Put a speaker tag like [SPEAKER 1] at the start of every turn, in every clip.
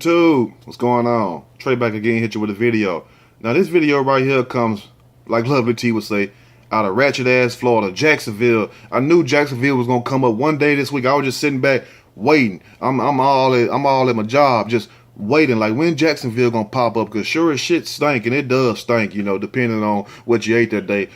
[SPEAKER 1] YouTube, what's going on? Trey back again, hit you with a video. Now this video right here comes, like Lovely T would say, out of ratchet ass Florida, Jacksonville. I knew Jacksonville was gonna come up one day this week. I was just sitting back waiting. I'm all at my job, just waiting. Like when Jacksonville gonna pop up? Cause sure as shit stink, and it does stink, you know, depending on what you ate that day.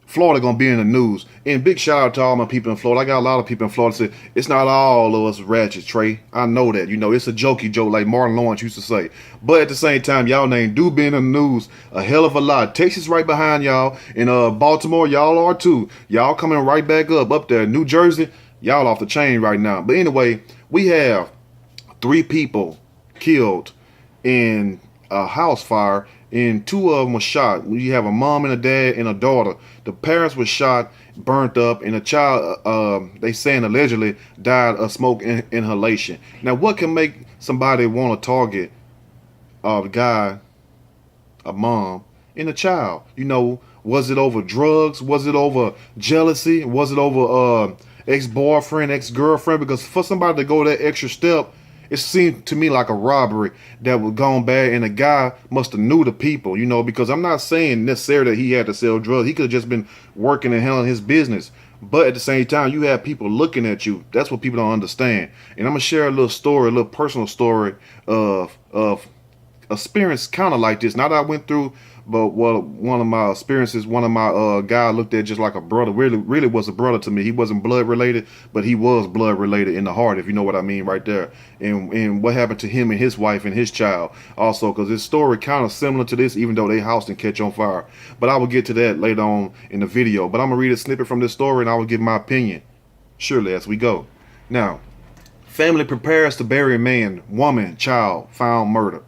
[SPEAKER 1] Florida gonna be in the news. And big shout out to all my people in Florida. I got a lot of people in Florida that say it's not all of us ratchet, Trey. I know that. You know, it's a jokey joke like Martin Lawrence used to say. But at the same time, y'all name do be in the news a hell of a lot. Texas right behind y'all. And Baltimore, y'all are too. Y'all coming right back up there. New Jersey, y'all off the chain right now. But anyway, we have 3 people killed in a house fire, and 2 of them were shot. You have a mom and a dad and a daughter. The parents were shot, burnt up, and the child, they saying allegedly died of smoke inhalation. Now, what can make somebody want to target a guy, a mom, and a child? You know, was it over drugs? Was it over jealousy? Was it over ex-boyfriend, ex-girlfriend? Because for somebody to go that extra step, it seemed to me like a robbery that was gone bad, and the guy must have knew the people, you know, because I'm not saying necessarily that he had to sell drugs. He could have just been working and handling his business. But at the same time, you have people looking at you. That's what people don't understand. And I'm going to share a little story, a little personal story of experience kind of like this. Not that I went through, but one of my experiences, one of my guy looked at just like a brother, really was a brother to me. He wasn't blood related, but he was blood related in the heart, if you know what I mean right there. And what happened to him and his wife and his child also, because his story kind of similar to this, even though they house didn't catch on fire. But I will get to that later on in the video. But I'm going to read a snippet from this story and I will give my opinion surely as we go. Now, family prepares to bury man, woman, child found murder.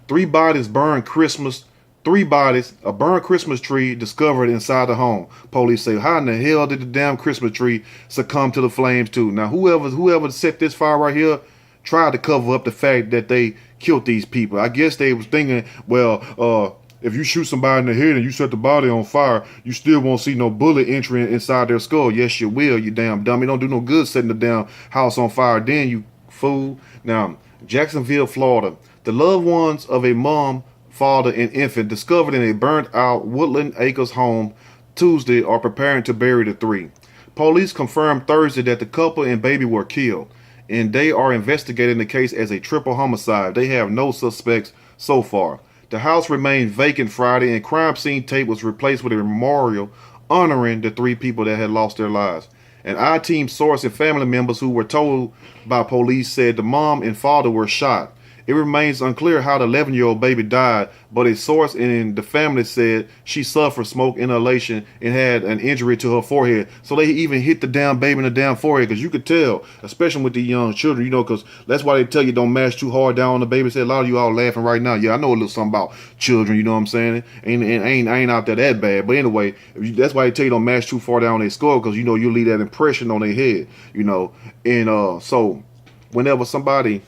[SPEAKER 1] 3 bodies burned Christmas. 3 bodies, a burned Christmas tree discovered inside the home. Police say, how in the hell did the damn Christmas tree succumb to the flames too? Now, whoever set this fire right here tried to cover up the fact that they killed these people. I guess they was thinking, well, if you shoot somebody in the head and you set the body on fire, you still won't see no bullet entering inside their skull. Yes, you will, you damn dummy. Don't do no good setting the damn house on fire then, you fool. Now, Jacksonville, Florida. The loved ones of a mom, father, and infant discovered in a burnt-out Woodland Acres home Tuesday are preparing to bury the 3. Police confirmed Thursday that the couple and baby were killed, and they are investigating the case as a triple homicide. They have no suspects so far. The house remained vacant Friday, and crime scene tape was replaced with a memorial honoring the 3 people that had lost their lives. An I-team source and family members who were told by police said the mom and father were shot. It remains unclear how the 11-year-old baby died, but a source in the family said she suffered smoke inhalation and had an injury to her forehead. So they even hit the damn baby in the damn forehead, because you could tell, especially with the young children, you know, because that's why they tell you don't mash too hard down on the baby. Say a lot of you all laughing right now. Yeah, I know a little something about children, you know what I'm saying? I ain't out there that bad. But anyway, that's why they tell you don't mash too far down on their skull, because, you know, you leave that impression on their head, you know. And so whenever somebody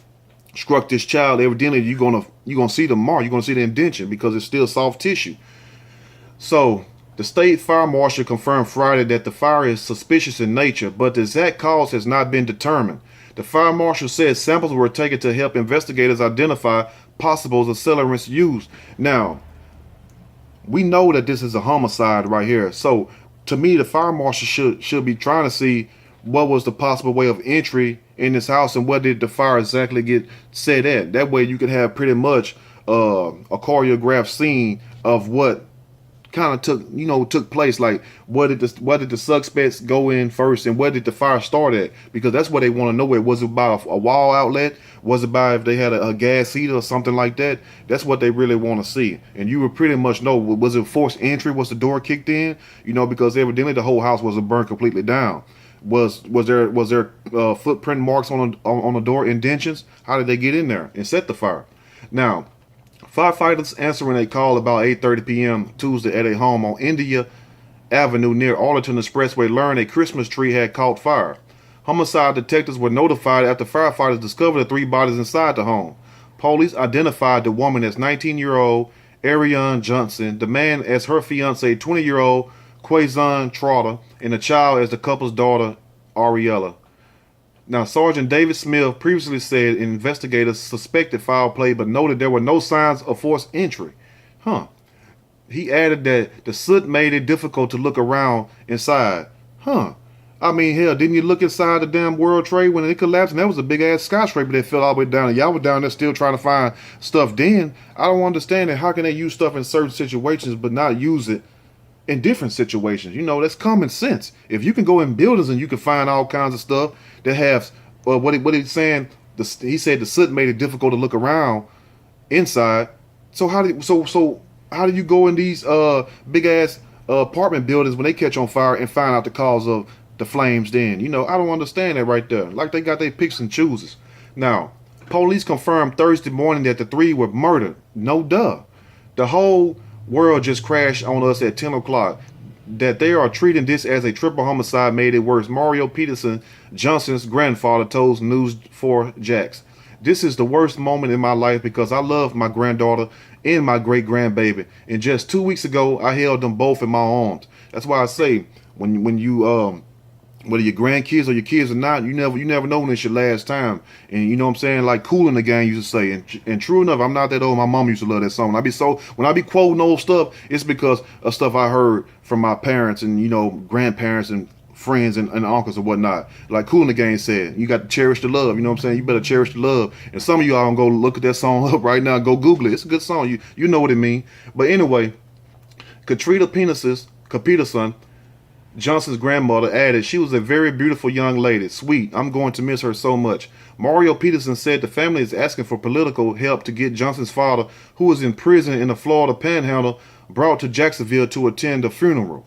[SPEAKER 1] struck this child, evidently you're gonna see the mark, you're gonna see the indentation, because it's still soft tissue. So the state fire marshal confirmed Friday that the fire is suspicious in nature, but the exact cause has not been determined. The fire marshal said samples were taken to help investigators identify possible accelerants used. Now, we know that this is a homicide right here, so to me the fire marshal should be trying to see what was the possible way of entry in this house and what did the fire exactly get set at. That way you could have pretty much a choreographed scene of what kind of took place. Like what did the suspects go in first, and where did the fire start at? Because that's what they want to know. Was it by a wall outlet? Was it by if they had a gas heater or something like that? That's what they really want to see. And you would pretty much know, was it forced entry? Was the door kicked in? You know, because evidently the whole house wasn't burned completely down. Was there footprint marks on the door, indentions? How did they get in there and set the fire? Now, firefighters answering a call about 8:30 p.m. Tuesday at a home on India Avenue near Arlington Expressway learned a Christmas tree had caught fire. Homicide detectives were notified after firefighters discovered the 3 bodies inside the home. Police identified the woman as 19-year-old Ariane Johnson, the man as her fiance, 20-year-old Quasean Trotter, and the child as the couple's daughter, Ariella. Now, Sergeant David Smith previously said investigators suspected foul play but noted there were no signs of forced entry. Huh. He added that the soot made it difficult to look around inside. Huh. I mean, hell, didn't you look inside the damn World Trade when it collapsed? And that was a big ass skyscraper that fell all the way down. And y'all were down there still trying to find stuff then. I don't understand it. How can they use stuff in certain situations but not use it in different situations? You know, that's common sense. If you can go in buildings and you can find all kinds of stuff that have, what he's saying, he said the soot made it difficult to look around inside. So how do you go in these big ass apartment buildings when they catch on fire and find out the cause of the flames then? You know, I don't understand that right there. Like they got their picks and chooses. Now, police confirmed Thursday morning that the three were murdered. No duh. The whole world just crashed on us at 10 o'clock. That they are treating this as a triple homicide made it worse. Mario Peterson, Johnson's grandfather, told News 4 Jax. This is the worst moment in my life because I love my granddaughter and my great grandbaby. And just 2 weeks ago, I held them both in my arms. That's why I say when you whether your grandkids or your kids or not, you never know when it's your last time. And you know what I'm saying? Like Kool in the Gang used to say. And true enough, I'm not that old. My mom used to love that song. When I be quoting old stuff, it's because of stuff I heard from my parents and, you know, grandparents and friends and uncles and whatnot. Like Kool in the Gang said, you got to cherish the love. You know what I'm saying? You better cherish the love. And some of y'all gonna go look at that song up right now and go Google it. It's a good song. You know what it mean. But anyway, Katrina Peterson, Johnson's grandmother, added, she was a very beautiful young lady. Sweet. I'm going to miss her so much. Mario Peterson said the family is asking for political help to get Johnson's father, who was in prison in the Florida Panhandle, brought to Jacksonville to attend the funeral.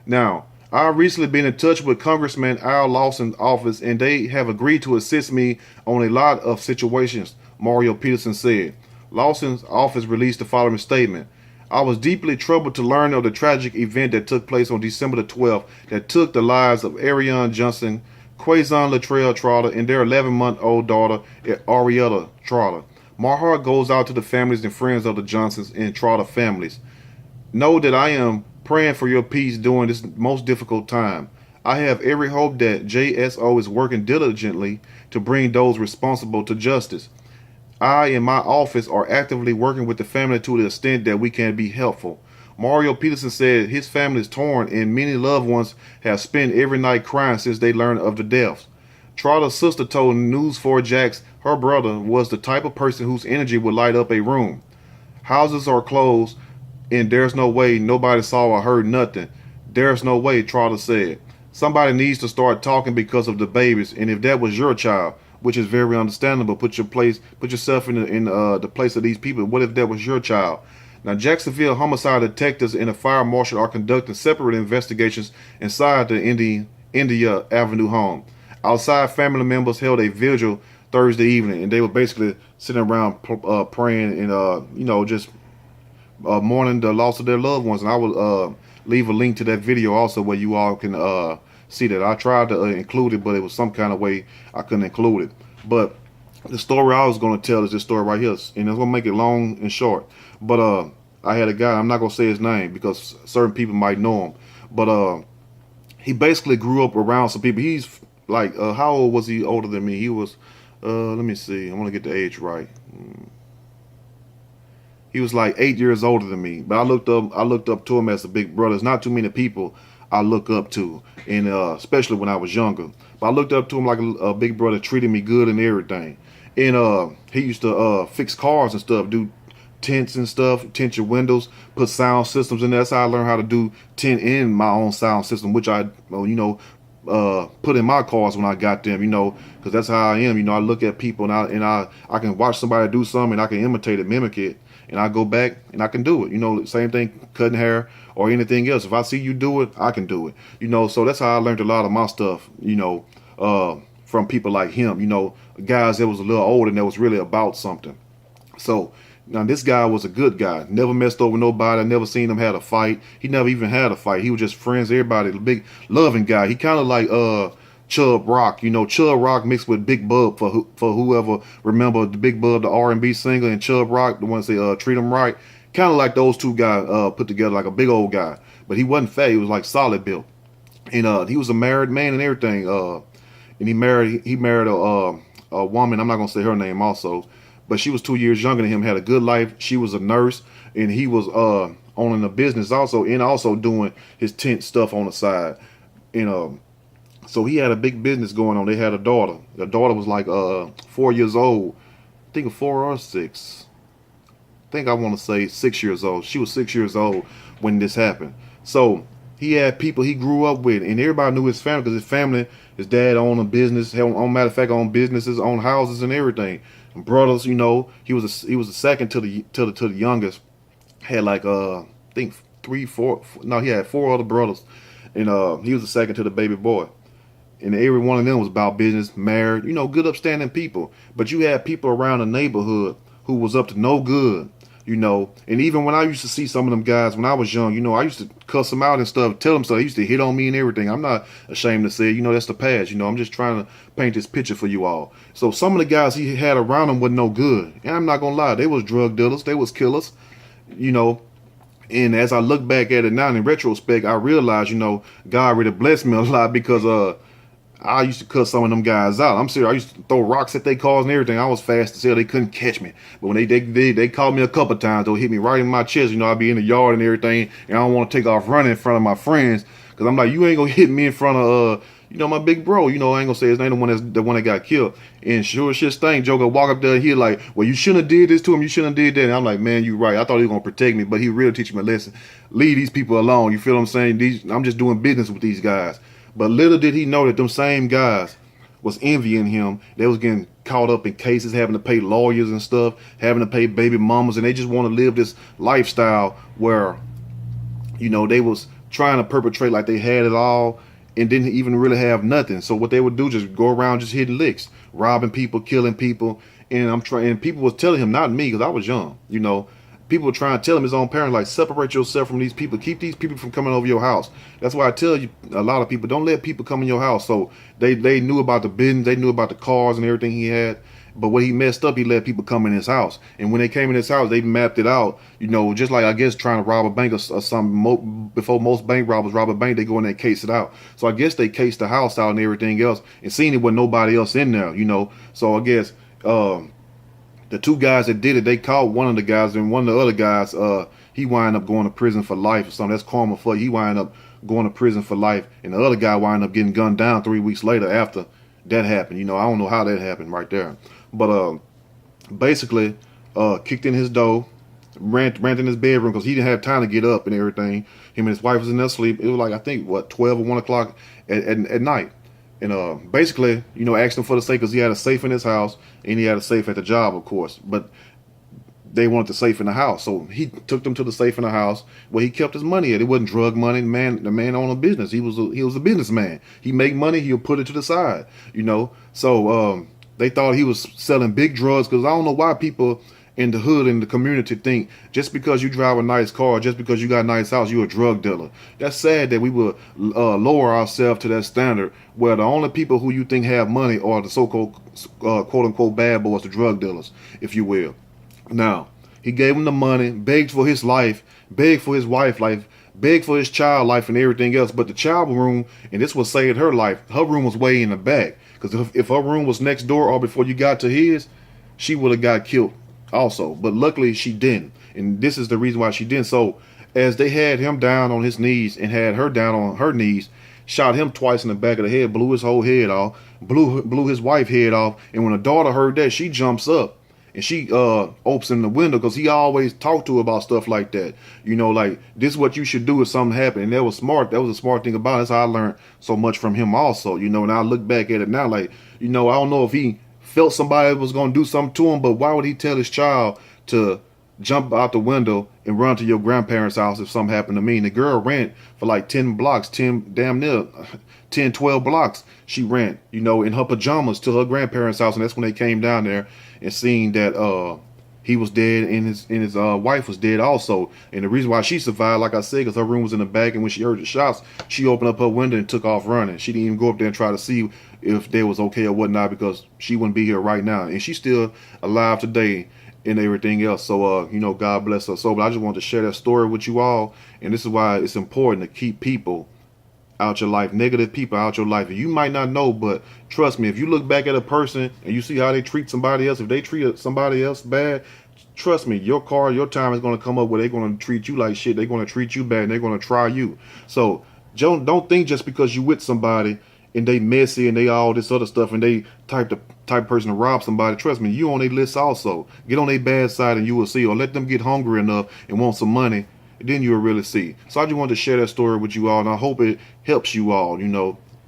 [SPEAKER 1] Now, I've recently been in touch with Congressman Al Lawson's office, and they have agreed to assist me on a lot of situations, Mario Peterson said. Lawson's office released the following statement. I was deeply troubled to learn of the tragic event that took place on December the 12th that took the lives of Ariane Johnson, Quasean Latrell Trotter, and their 11-month-old daughter, Arietta Trotter. My heart goes out to the families and friends of the Johnsons and Trotter families. Know that I am praying for your peace during this most difficult time. I have every hope that JSO is working diligently to bring those responsible to justice. I and my office are actively working with the family to the extent that we can be helpful. Mario Peterson said his family is torn and many loved ones have spent every night crying since they learned of the deaths. Trotter's sister told News 4 Jax her brother was the type of person whose energy would light up a room. Houses are closed and there's no way nobody saw or heard nothing. There's no way, Trotter said. Somebody needs to start talking because of the babies, and if that was your child, which is very understandable. Put yourself in the place of these people. What if that was your child? Now, Jacksonville homicide detectives and a fire marshal are conducting separate investigations inside the India Avenue home. Outside, family members held a vigil Thursday evening, and they were basically sitting around praying and just mourning the loss of their loved ones. And I will leave a link to that video also where you all can see that. I tried to include it, but it was some kind of way I couldn't include it. But the story I was going to tell is this story right here, and I'm going to make it long and short. But I had a guy, I'm not going to say his name because certain people might know him, but he basically grew up around some people. He's like, how old was he older than me? He was, let me see, I want to get the age right. He was like 8 years older than me, but I looked up to him as a big brother. There's not too many people I look up to, and especially when I was younger. But I looked up to him like a big brother, treated me good and everything. And he used to fix cars and stuff, do tents and stuff, tint your windows, put sound systems in there. That's how I learned how to do tint in my own sound system, which I, put in my cars when I got them, because that's how I am. I look at people and I can watch somebody do something and I can imitate it, mimic it. And I go back and I can do it. Same thing, cutting hair or anything else. If I see you do it, I can do it. So that's how I learned a lot of my stuff, from people like him, guys that was a little older and that was really about something. So now this guy was a good guy, never messed over nobody. I never seen him had a fight. He never even had a fight. He was just friends with everybody, a big loving guy. He kind of like Chubb Rock, Chubb Rock mixed with Big Bub for whoever remember the Big Bub, the R&B singer, and Chubb Rock, the ones that treat him right. Kind of like those two guys put together, like a big old guy. But he wasn't fat. He was like solid built. And he was a married man and everything. and he married a woman. I'm not gonna say her name also, but she was 2 years younger than him. Had a good life. She was a nurse, and he was owning a business also, and also doing his tent stuff on the side. And so he had a big business going on. They had a daughter. The daughter was like 4 years old. I think 4 or 6. I think I want to say 6 years old. She was 6 years old when this happened. So he had people he grew up with, and everybody knew his family because his family, his dad owned a business. On matter of fact, owned businesses, owned houses, and everything. And brothers, he was the second to the youngest. Had like I think 3, 4. No, he had 4 other brothers, and he was the second to the baby boy. And every one of them was about business, married, good upstanding people. But you had people around the neighborhood who was up to no good. And even when I used to see some of them guys when I was young, I used to cuss them out and stuff, tell them so. They used to hit on me and everything. I'm not ashamed to say, that's the past. I'm just trying to paint this picture for you all. So some of the guys he had around him wasn't no good. And I'm not going to lie, they was drug dealers, they was killers, And as I look back at it now in retrospect, I realize, God really blessed me a lot because I used to cut some of them guys out. I'm serious. I used to throw rocks at their cars and everything. I was fast as hell. They couldn't catch me. But when they caught me a couple of times, they'll hit me right in my chest. I'd be in the yard and everything, and I don't want to take off running in front of my friends because I'm like, you ain't gonna hit me in front of my big bro. I ain't gonna say his name, the one that got killed. And sure as shit thing, Joker walk up there, he like, well, you shouldn't have did this to him. You shouldn't have did that. And I'm like, man, you right. I thought he was gonna protect me, but he really teach me a lesson. Leave these people alone. You feel what I'm saying? I'm just doing business with these guys. But little did he know that them same guys was envying him. They was getting caught up in cases, having to pay lawyers and stuff, having to pay baby mamas, and they just want to live this lifestyle where, they was trying to perpetrate like they had it all and didn't even really have nothing. So what they would do, just go around just hitting licks, robbing people, killing people. And people was telling him, not me, because I was young, People were trying to tell him, his own parents, like, separate yourself from these people. Keep these people from coming over your house. That's why I tell you, a lot of people, don't let people come in your house. So they knew about the business, they knew about the cars and everything he had. But when he messed up, he let people come in his house. And when they came in his house, they mapped it out, just like, I guess, trying to rob a bank or something. Before most bank robbers rob a bank, they go in there and case it out. So I guess they cased the house out and everything else and seen it with nobody else in there, So I guess the 2 guys that did it, they caught one of the guys, and one of the other guys, he wound up going to prison for life or something. That's karma for you. He wound up going to prison for life, and the other guy wound up getting gunned down 3 weeks later after that happened. I don't know how that happened right there. But basically, kicked in his door, ran in his bedroom because he didn't have time to get up and everything. Him and his wife was in their sleep. It was like, I think, 12 or 1 o'clock at night. And basically, asked him for the safe because he had a safe in his house and he had a safe at the job, of course. But they wanted the safe in the house, so he took them to the safe in the house where he kept his money at. It wasn't drug money. The man owned a business. He was a businessman. He make money. He'll put it to the side, So they thought he was selling big drugs because I don't know why people in the hood, in the community, think just because you drive a nice car, just because you got a nice house, you're a drug dealer. That's sad that we would lower ourselves to that standard where the only people who you think have money are the so-called quote-unquote bad boys, the drug dealers, if you will. Now, he gave him the money, begged for his life, begged for his wife's life, begged for his child life and everything else. But the child room, and this was saved her life, her room was way in the back. Because if her room was next door or before you got to his, she would have got killed also. But luckily she didn't. And this is the reason why she didn't. So as they had him down on his knees and had her down on her knees, shot him twice in the back of the head, blew his whole head off, blew his wife's head off. And when the daughter heard that, she jumps up and she opens the window because he always talked to her about stuff like that. Like, this is what you should do if something happened. And that was smart. That was a smart thing about it. That's how I learned so much from him also, and I look back at it now, like, I don't know if he felt somebody was going to do something to him, but why would he tell his child to jump out the window and run to your grandparents' house if something happened to me? And the girl ran for like 10 blocks, 10 12 blocks. She ran, in her pajamas to her grandparents' house. And that's when they came down there and seen that he was dead and his wife was dead also. And the reason why she survived, like I said, because her room was in the back, and when she heard the shots, she opened up her window and took off running. She didn't even go up there and try to see if they was okay or whatnot, because she wouldn't be here right now. And she's still alive today and everything else. So, God bless her soul. But I just wanted to share that story with you all. And this is why it's important to keep people out your life, negative people out your life. And you might not know, but trust me, if you look back at a person and you see how they treat somebody else, if they treat somebody else bad, trust me, your time is going to come up where they're going to treat you like shit. They're going to treat you bad and they're going to try you. So don't think just because you with somebody and they messy and they all this other stuff and they type person to rob somebody. Trust me, you on their list also. Get on their bad side and you will see, or let them get hungry enough and want some money, then you will really see. So I just wanted to share that story with you all, and I hope it helps you all.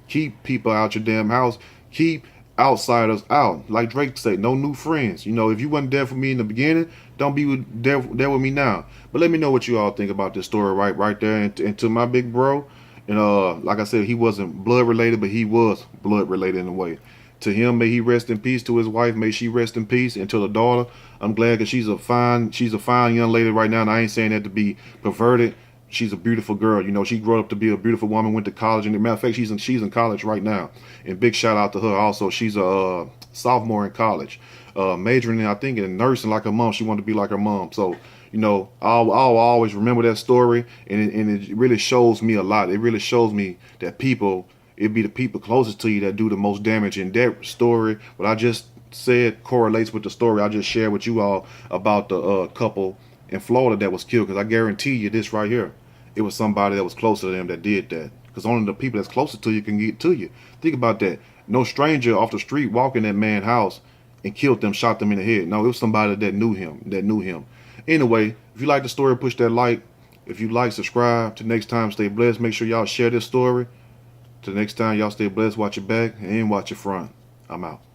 [SPEAKER 1] Keep people out your damn house. Keep outsiders out. Like Drake said, no new friends. If you wasn't there for me in the beginning, don't be there with me now. But let me know what you all think about this story right there. And to my big bro, and like I said, he wasn't blood related, but he was blood related in a way. To him, may he rest in peace. To his wife, may she rest in peace. And to the daughter, I'm glad because she's a fine young lady right now. And I ain't saying that to be perverted. She's a beautiful girl. She grew up to be a beautiful woman, went to college. And as a matter of fact, she's in college right now. And big shout out to her also. She's a sophomore in college, majoring in, I think, in nursing like her mom. She wanted to be like her mom. So, I'll always remember that story. And it really shows me a lot. It really shows me that it'd be the people closest to you that do the most damage. And that story, what I just said, correlates with the story I just shared with you all about the couple in Florida that was killed. Because I guarantee you this right here, it was somebody that was closer to them that did that. Because only the people that's closer to you can get to you. Think about that. No stranger off the street walked in that man's house and killed them, shot them in the head. No, it was somebody that knew him. Anyway, if you like the story, push that like. If you like, subscribe. Till next time, stay blessed. Make sure y'all share this story. Till next time, y'all stay blessed, watch your back, and watch your front. I'm out.